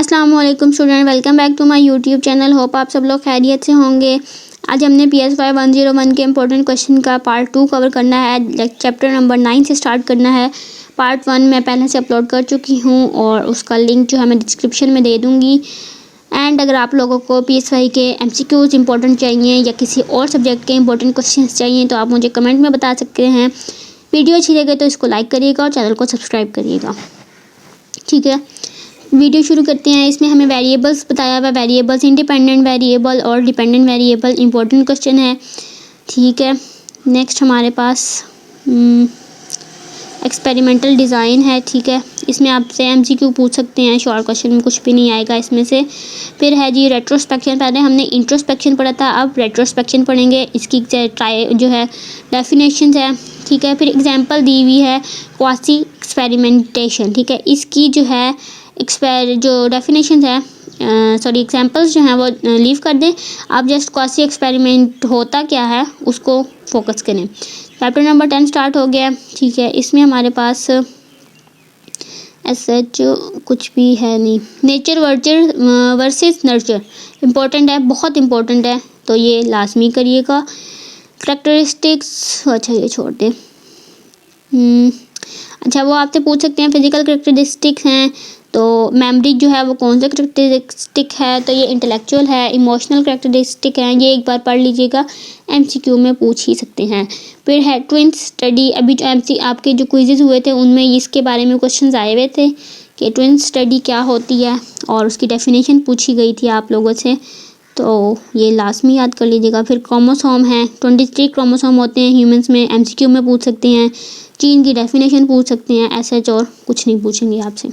अस्सलाम वालेकुम student, welcome back to my YouTube channel. Hope आप सब लोग खैरियत से होंगे। आज हमने PSY 101 के इंपॉर्टेंट क्वेश्चन का पार्ट 2 कवर करना है। चैप्टर नंबर 9 से स्टार्ट करना है। पार्ट 1 मैं पहले से अपलोड कर चुकी हूँ और उसका लिंक जो है मैं डिस्क्रिप्शन में दे दूँगी। एंड अगर आप लोगों को PSY के MCQs इंपॉर्टेंट चाहिए या किसी और सब्जेक्ट के इंपॉर्टेंट क्वेश्चन चाहिए तो आप मुझे कमेंट में बता सकते हैं। वीडियो अच्छी लगे तो इसको लाइक करिएगा और चैनल को सब्सक्राइब करिएगा, ठीक है। वीडियो शुरू करते हैं। इसमें हमें वेरिएबल्स बताया हुआ, वेरिएबल्स इंडिपेंडेंट वेरिएबल और डिपेंडेंट वेरिएबल इंपॉर्टेंट क्वेश्चन है, ठीक है। नेक्स्ट हमारे पास एक्सपेरिमेंटल डिज़ाइन है, ठीक है। इसमें आपसे MCQ पूछ सकते हैं, शॉर्ट क्वेश्चन में कुछ भी नहीं आएगा इसमें से। फिर है जी रेट्रोस्पेक्शन। पहले हमने इंट्रोस्पेक्शन पढ़ा था, अब रेट्रोस्पेक्शन पढ़ेंगे। इसकी जो है डेफिनेशन है, ठीक है। फिर एग्जांपल दी हुई है क्वासी एक्सपेरिमेंटेशन, ठीक है। इसकी जो है जो डेफिनेशन है एग्जांपल्स जो हैं वो लीव कर दें। आप जस्ट क्वासी एक्सपेरिमेंट होता क्या है उसको फोकस करें। चैप्टर नंबर 10 स्टार्ट हो गया, ठीक है। इसमें हमारे पास सच कुछ भी है नहीं। नेचर वर्सेस नर्चर इम्पोर्टेंट है, बहुत इम्पोर्टेंट है, तो ये लाजमी करिएगा। करेक्टरिस्टिक्स, अच्छा ये छोड़ दें। अच्छा वो आपसे पूछ सकते हैं फिजिकल करेक्टरिस्टिक्स हैं तो मेमोरी जो है वो कौन सा करेक्टरिस्टिक है, तो ये इंटेलेक्चुअल है। इमोशनल करेक्टरिस्टिक है, ये एक बार पढ़ लीजिएगा, MCQ में पूछ ही सकते हैं। फिर है ट्विंस स्टडी। अभी जो आपके जो क्विज़ेस हुए थे उनमें इसके बारे में क्वेश्चंस आए हुए थे कि ट्विंस स्टडी क्या होती है और उसकी डेफिनेशन पूछी गई थी आप लोगों से, तो ये लाजमी याद कर लीजिएगा। फिर क्रोमोसोम है, 23 क्रोमोसोम होते हैं ह्यूमंस में, MCQ में पूछ सकते हैं। जीन की डेफिनेशन पूछ सकते हैं, SH और कुछ नहीं पूछेंगे आपसे।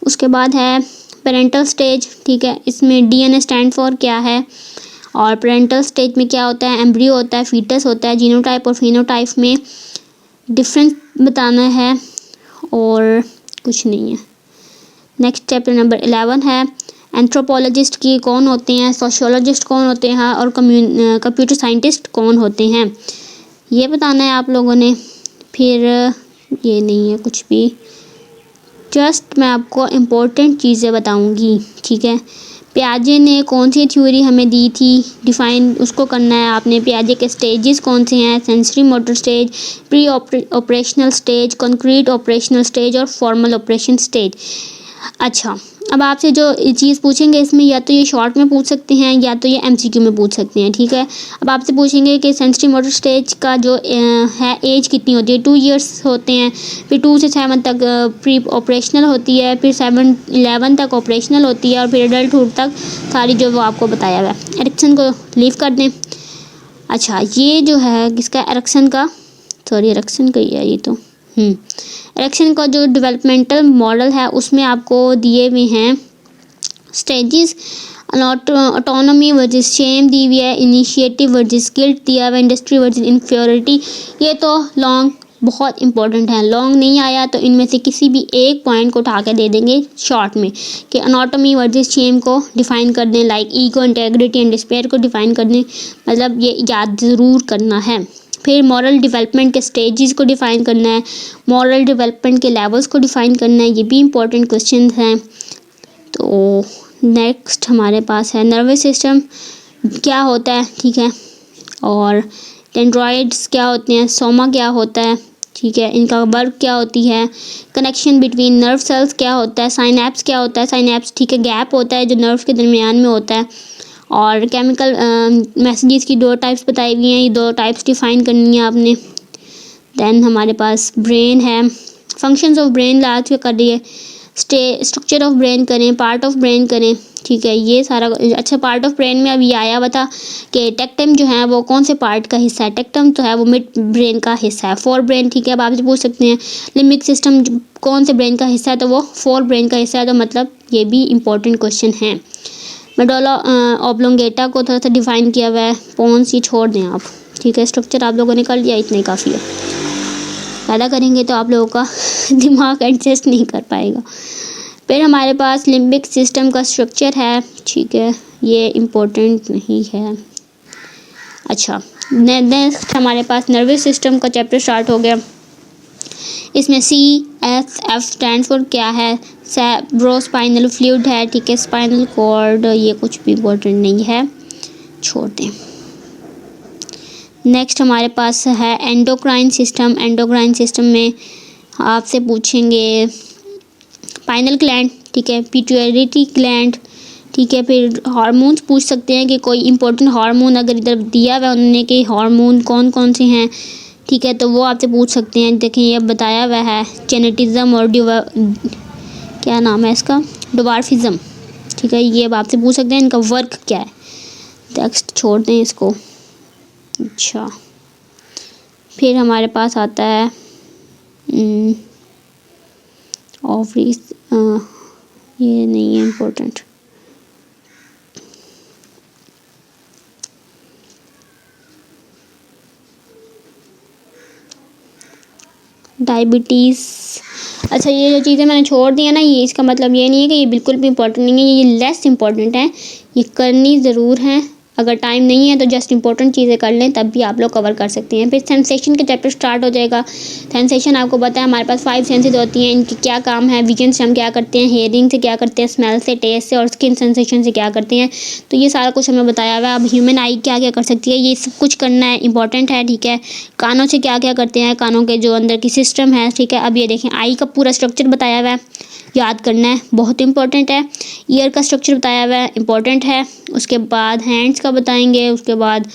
उसके बाद है पेरेंटल स्टेज, ठीक है। इसमें DNA स्टैंड फॉर क्या है और पेरेंटल स्टेज में क्या होता है, एम्ब्रियो होता है, फीटस होता है। जीनोटाइप और फिनोटाइप में डिफरेंस बताना है और कुछ नहीं है। नेक्स्ट चैप्टर नंबर 11 है एंथ्रोपोलॉजिस्ट की कौन होते हैं, सोशियोलॉजिस्ट कौन होते हैं और कंप्यूटर साइंटिस्ट कौन होते हैं, ये बताना है आप लोगों ने। फिर ये नहीं है कुछ भी, जस्ट मैं आपको इम्पोर्टेंट चीज़ें बताऊंगी, ठीक है। पियाजे ने कौन सी थ्योरी हमें दी थी डिफ़ाइन, उसको करना है आपने। पियाजे के स्टेजेस कौन से हैं, sensory motor stage, pre operational stage, concrete operational stage और फॉर्मल ऑपरेशन स्टेज। अच्छा अब आपसे जो चीज़ पूछेंगे इसमें या तो ये शॉर्ट में पूछ सकते हैं या तो ये MCQ में पूछ सकते हैं, ठीक है। अब आपसे पूछेंगे कि सेंसरी मोटर स्टेज का जो है एज कितनी होती है, 2 इयर्स होते हैं। फिर 2 से 7 तक प्री ऑपरेशनल होती है, फिर 11 तक ऑपरेशनल होती है और फिर एडल्टहुड तक सारी जो वो आपको बताया हुआ है। एरिक्सन को लीव कर दें। अच्छा ये जो है किसका, एरिक्सन का ही है ये तो। एरिक्सन का जो डेवलपमेंटल मॉडल है उसमें आपको दिए हुए हैं स्टेजेस, ऑटोनॉमी वर्सेस शेम दी हुई है, इनिशिएटिव वर्सेस गिल्ट दिया हुआ है, इंडस्ट्री वर्सेस इन्फ्योरिटी। ये तो लॉन्ग बहुत इंपॉर्टेंट है, लॉन्ग नहीं आया तो इनमें से किसी भी एक पॉइंट को उठा के दे देंगे शॉर्ट में कि अनॉटमी वर्सेस शेम को डिफ़ाइन कर दें, like ego, integrity and despair को डिफ़ाइन कर दें, मतलब ये याद ज़रूर करना है। फिर मॉरल डेवलपमेंट के स्टेजेस को डिफ़ाइन करना है, मॉरल डेवलपमेंट के लेवल्स को डिफ़ाइन करना है, ये भी इंपॉर्टेंट क्वेश्चन हैं। तो नेक्स्ट हमारे पास है नर्वस सिस्टम क्या होता है, ठीक है, और डेंड्रॉइड्स क्या होते हैं, सोमा क्या होता है, ठीक है, इनका वर्क क्या होती है, कनेक्शन बिटवीन नर्व सेल्स क्या होता है, साइनैप्स क्या होता है, साइनैप्स ठीक है गैप होता है जो नर्व के दरमियान में होता है। और केमिकल मैसेजेस की 2 टाइप्स बताई हुई हैं, ये 2 टाइप्स डिफ़ाइन करनी है आपने। देन हमारे पास ब्रेन है, फंक्शंस ऑफ ब्रेन लास्ट कर दिए, स्ट्रक्चर ऑफ ब्रेन करें, पार्ट ऑफ ब्रेन करें, ठीक है, ये सारा। अच्छा पार्ट ऑफ ब्रेन में अभी आया हुआ था कि टेक्टम जो है वो कौन से पार्ट का हिस्सा है, टेक्टम तो है वो मिड ब्रेन का हिस्सा है, फोर ब्रेन, ठीक है। अब आपसे पूछ सकते हैं लिम्बिक सिस्टम कौन से ब्रेन का हिस्सा है, तो वो फोर ब्रेन का हिस्सा है, तो मतलब ये भी इंपॉर्टेंट क्वेश्चन है। मेडुला ऑब्लोंगेटा को थोड़ा सा डिफ़ाइन किया हुआ है, पोन्स ये छोड़ दें आप, ठीक है। स्ट्रक्चर आप लोगों ने कर लिया, इतना ही काफ़ी है, ज़्यादा करेंगे तो आप लोगों का दिमाग एडजस्ट नहीं कर पाएगा। फिर हमारे पास लिम्बिक सिस्टम का स्ट्रक्चर है, ठीक है, ये इम्पोर्टेंट नहीं है। अच्छा नेक्स्ट हमारे पास नर्वस सिस्टम का चैप्टर स्टार्ट हो गया। इसमें CSF स्टैंड फॉर क्या है, सेरेब्रोस्पाइनल फ्लूइड है, ठीक है। स्पाइनल कॉर्ड, ये कुछ भी इम्पोर्टेंट नहीं है, छोड़ दें। नेक्स्ट हमारे पास है एंडोक्राइन सिस्टम। एंडोक्राइन सिस्टम में आपसे पूछेंगे पाइनल ग्लैंड, ठीक है, पिट्यूटरी ग्लैंड, ठीक है। फिर हार्मोन्स पूछ सकते हैं कि कोई इंपॉर्टेंट हार्मोन अगर इधर दिया हुआ है उन्होंने कि हार्मोन कौन कौन से हैं, ठीक है, तो वो आपसे पूछ सकते हैं। देखें ये बताया हुआ है जेनेटिज्म और क्या नाम है इसका, डिवार्फिज्म, ठीक है, ये अब आपसे पूछ सकते हैं इनका वर्क क्या है। नेक्स्ट छोड़ दें इसको। अच्छा, फिर हमारे पास आता है ओवरीज, ये नहीं है इम्पोर्टेंट। डायबिटीज़, अच्छा ये जो चीज़ें मैंने छोड़ दी है ना, ये इसका मतलब ये नहीं है कि ये बिल्कुल भी इम्पोर्टेंट नहीं है, ये लेस इम्पोर्टेंट है, ये करनी ज़रूर है। अगर टाइम नहीं है तो जस्ट इंपॉर्टेंट चीज़ें कर लें, तब भी आप लोग कवर कर सकते हैं। फिर सेंसेशन के चैप्टर स्टार्ट हो जाएगा। सेंसेशन आपको पता है हमारे पास 5 सेंसेस होती हैं, इनकी क्या काम है। विजन से हम क्या करते हैं, हेयरिंग से क्या करते हैं, स्मेल से, टेस्ट से और स्किन सेंसेशन से क्या करते हैं, तो ये सारा कुछ हमें बताया हुआ है। अब ह्यूमन आई क्या क्या कर सकती है, ये सब कुछ करना है, इंपॉर्टेंट है, ठीक है। कानों से क्या क्या करते हैं, कानों के जो अंदर की सिस्टम है, ठीक है। अब ये देखें आई का पूरा स्ट्रक्चर बताया हुआ है, याद करना है, बहुत इंपॉर्टेंट है। ईयर का स्ट्रक्चर बताया हुआ है, इंपॉर्टेंट है। उसके बाद हैंड्स का बताएंगे, उसके बाद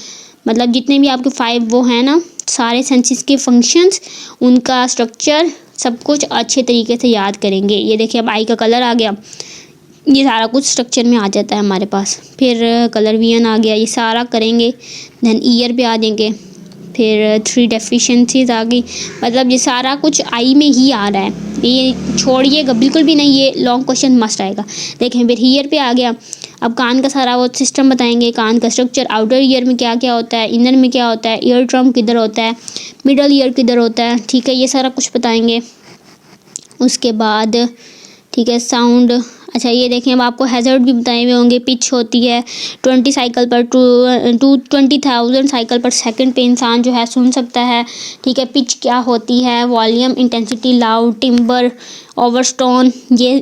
मतलब जितने भी आपके 5 वो हैं ना, सारे सेंसेस के फंक्शंस, उनका स्ट्रक्चर, सब कुछ अच्छे तरीके से याद करेंगे। ये देखिए अब आई का कलर आ गया, ये सारा कुछ स्ट्रक्चर में आ जाता है हमारे पास। फिर कलर विजन आ गया, ये सारा करेंगे। देन ईयर पे आ जाएंगे, फिर 3 डेफिशिएंसीज आ गई, मतलब ये सारा कुछ आई में ही आ रहा है, ये छोड़िएगा बिल्कुल भी नहीं, ये लॉन्ग क्वेश्चन मस्ट आएगा। देखें फिर ईयर पे आ गया, अब कान का सारा वो सिस्टम बताएंगे, कान का स्ट्रक्चर, आउटर ईयर में क्या क्या होता है, इनर में क्या होता है, ईयर ड्रम किधर होता है, मिडल ईयर किधर होता है, ठीक है, ये सारा कुछ बताएंगे। उसके बाद ठीक है साउंड, अच्छा ये देखें अब आपको हैज़र्ड भी बताए हुए होंगे। पिच होती है 20 साइकिल पर 20,000 साइकिल पर सेकंड पे इंसान जो है सुन सकता है, ठीक है। पिच क्या होती है, वॉल्यूम, इंटेंसिटी, लाउड, टिम्बर, ओवरस्टोन, ये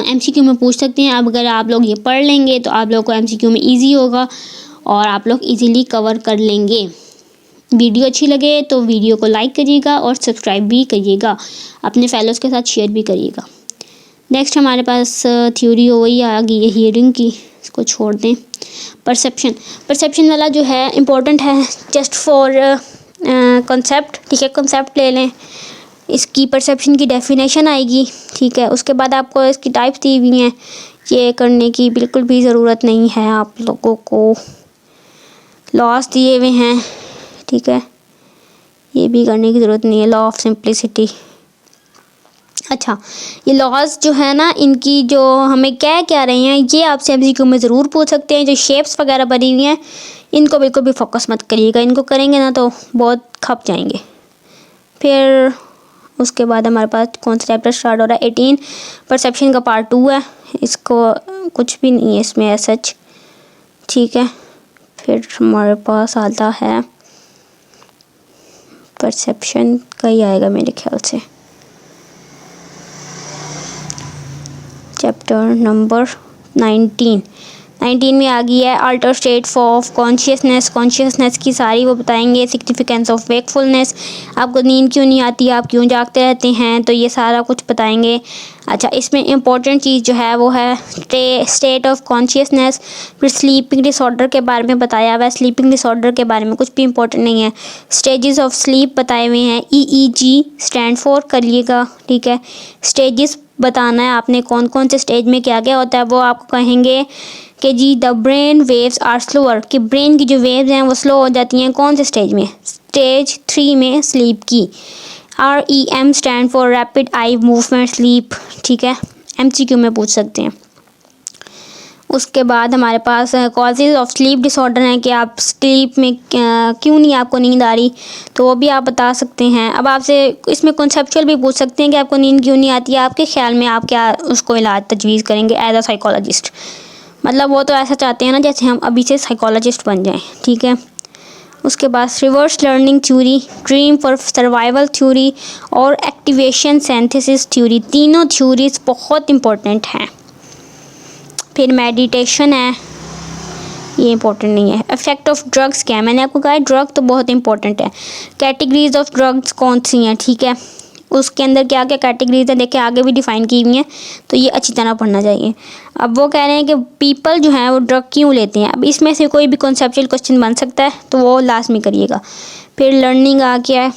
एमसीक्यू में पूछ सकते हैं। अब अगर आप लोग ये पढ़ लेंगे तो आप लोग को एमसीक्यू में ईजी होगा और आप लोग ईजीली कवर कर लेंगे। वीडियो अच्छी लगे तो वीडियो को लाइक करिएगा और सब्सक्राइब भी करिएगा, अपने फेलोज़ के साथ शेयर भी करिएगा। नेक्स्ट हमारे पास थ्योरी हो वही आ गई है हियरिंग की, इसको छोड़ दें। परसेप्शन, परसेप्शन वाला जो है इम्पोर्टेंट है जस्ट फॉर कॉन्सेप्ट, ठीक है, कॉन्सेप्ट ले लें। इसकी परसेप्शन की डेफिनेशन आएगी, ठीक है। उसके बाद आपको इसकी टाइप्स दी हुई हैं, ये करने की बिल्कुल भी ज़रूरत नहीं है आप लोगों को। लॉस दिए हुए हैं, ठीक है, ये भी करने की ज़रूरत नहीं है। लॉ ऑफ सिंप्लिसिटी, अच्छा ये लॉज जो है ना, इनकी जो हमें क्या रहे हैं, ये आपसे एमसीक्यू में ज़रूर पूछ सकते हैं। जो शेप्स वगैरह बनी हुई हैं इनको बिल्कुल भी फोकस मत करिएगा, इनको करेंगे ना तो बहुत खप जाएंगे। फिर उसके बाद हमारे पास कौन सा चैप्टर स्टार्ट हो रहा है, 18 परसेप्शन का पार्ट 2 है, इसको कुछ भी नहीं है इसमें सच, ठीक है। फिर हमारे पास आता है परसेप्शन का ही आएगा मेरे ख्याल से, चैप्टर नंबर 19 में आ गई है alter state of consciousness. Consciousness की सारी वो बताएंगे। सिग्निफिकेंस ऑफ वेकफुलनेस, आपको नींद क्यों नहीं आती, आप क्यों जागते रहते हैं, तो ये सारा कुछ बताएंगे। अच्छा इसमें इम्पॉर्टेंट चीज़ जो है वो है स्टेट ऑफ कॉन्शियसनेस। फिर स्लीपिंग डिसऑर्डर के बारे में बताया हुआ है। स्लीपिंग डिसऑर्डर के बारे में कुछ भी इम्पोर्टेंट नहीं है। स्टेजेस ऑफ स्लीप बताए हुए हैं, EEG स्टैंड फॉर करिएगा, ठीक है। स्टेजेस बताना है आपने, कौन कौन से स्टेज में क्या क्या होता है, वो आपको कहेंगे कि जी the brain waves are slower, कि ब्रेन की जो वेव्स हैं वो स्लो हो जाती हैं कौन से स्टेज में, स्टेज 3 में स्लीप की। REM stand for rapid eye movement sleep, ठीक है, MCQ में पूछ सकते हैं। उसके बाद हमारे पास कॉजेज़ ऑफ स्लीप डिसऑर्डर हैं कि आप स्लीप में क्यों नहीं आपको नींद आ रही, तो वो भी आप बता सकते हैं। अब आपसे इसमें कॉन्सेप्चुअल भी पूछ सकते हैं कि आपको नींद क्यों नहीं आती है, आपके ख्याल में आप क्या उसको इलाज तजवीज़ करेंगे एज अ साइकोलॉजिस्ट। मतलब वो तो ऐसा चाहते हैं ना जैसे हम अभी से साइकोलॉजिस्ट बन जाएं, ठीक है। उसके बाद reverse learning theory, dream for survival theory और एक्टिवेशन सिंथेसिस थ्योरी, तीनों थ्योरीज बहुत इंपॉर्टेंट हैं। फिर मेडिटेशन है, ये इंपॉर्टेंट नहीं है। इफेक्ट ऑफ ड्रग्स क्या है, मैंने आपको कहा है ड्रग तो बहुत इंपॉर्टेंट है। कैटेगरीज ऑफ ड्रग्स कौन सी हैं, ठीक है, उसके अंदर क्या क्या कैटेगरीज हैं देखिए आगे भी डिफ़ाइन की हुई हैं, तो ये अच्छी तरह पढ़ना चाहिए। अब वो कह रहे हैं कि पीपल जो हैं वो ड्रग क्यों लेते हैं। अब इसमें से कोई भी कॉन्सेप्चुअल क्वेश्चन बन सकता है, तो वो लास्ट में करिएगा। फिर लर्निंग आ गया है,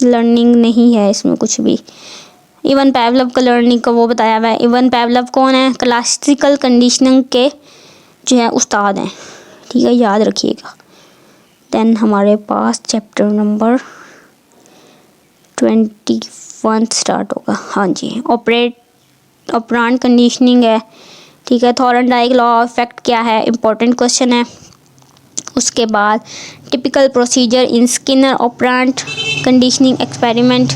लर्निंग नहीं है इसमें कुछ भी। इवन पैवलव का लर्निंग का वो बताया हुआ है। इवन पैवलव कौन है, क्लासिकल कंडीशनिंग के जो है उस्ताद हैं, ठीक है, याद रखिएगा। देन हमारे पास चैप्टर नंबर 21 स्टार्ट होगा। हाँ जी, ऑपरेंट कंडीशनिंग है, ठीक है। थॉर्नडाइक लॉ ऑफ इफेक्ट क्या है, इंपॉर्टेंट क्वेश्चन है। उसके बाद टिपिकल प्रोसीजर इन स्किनर ऑपरेंट कंडीशनिंग एक्सपेरिमेंट।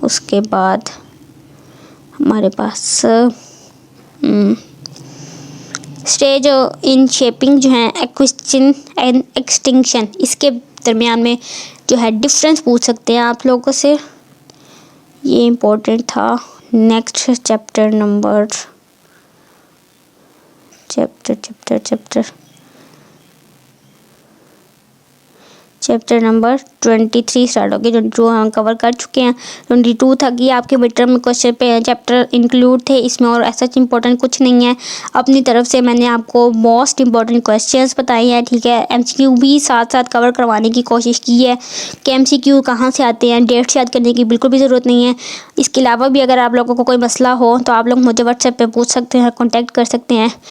उसके बाद हमारे पास स्टेज इन शेपिंग जो है एक्विजिशन एंड एक्सटिंक्शन, इसके दरमियान में जो है डिफरेंस पूछ सकते हैं आप लोगों से, ये इम्पोर्टेंट था। Next chapter number chapter number 23 start हो गया। 22 हम कवर कर चुके हैं। 22 तक ये आपके मिड टर्म में क्वेश्चन पे चैप्टर इंक्लूड थे इसमें, और ऐसा इंपॉर्टेंट कुछ नहीं है। अपनी तरफ से मैंने आपको मोस्ट इंपॉर्टेंट क्वेश्चंस बताए हैं, ठीक है। एमसीक्यू भी साथ साथ कवर करवाने की कोशिश की है कि एमसीक्यू कहाँ से आते हैं, डेट्स याद करने की बिल्कुल भी ज़रूरत नहीं है। इसके अलावा भी अगर आप लोगों को कोई मसला हो तो आप लोग मुझे व्हाट्सएप पर पूछ सकते हैं, कॉन्टैक्ट कर सकते हैं।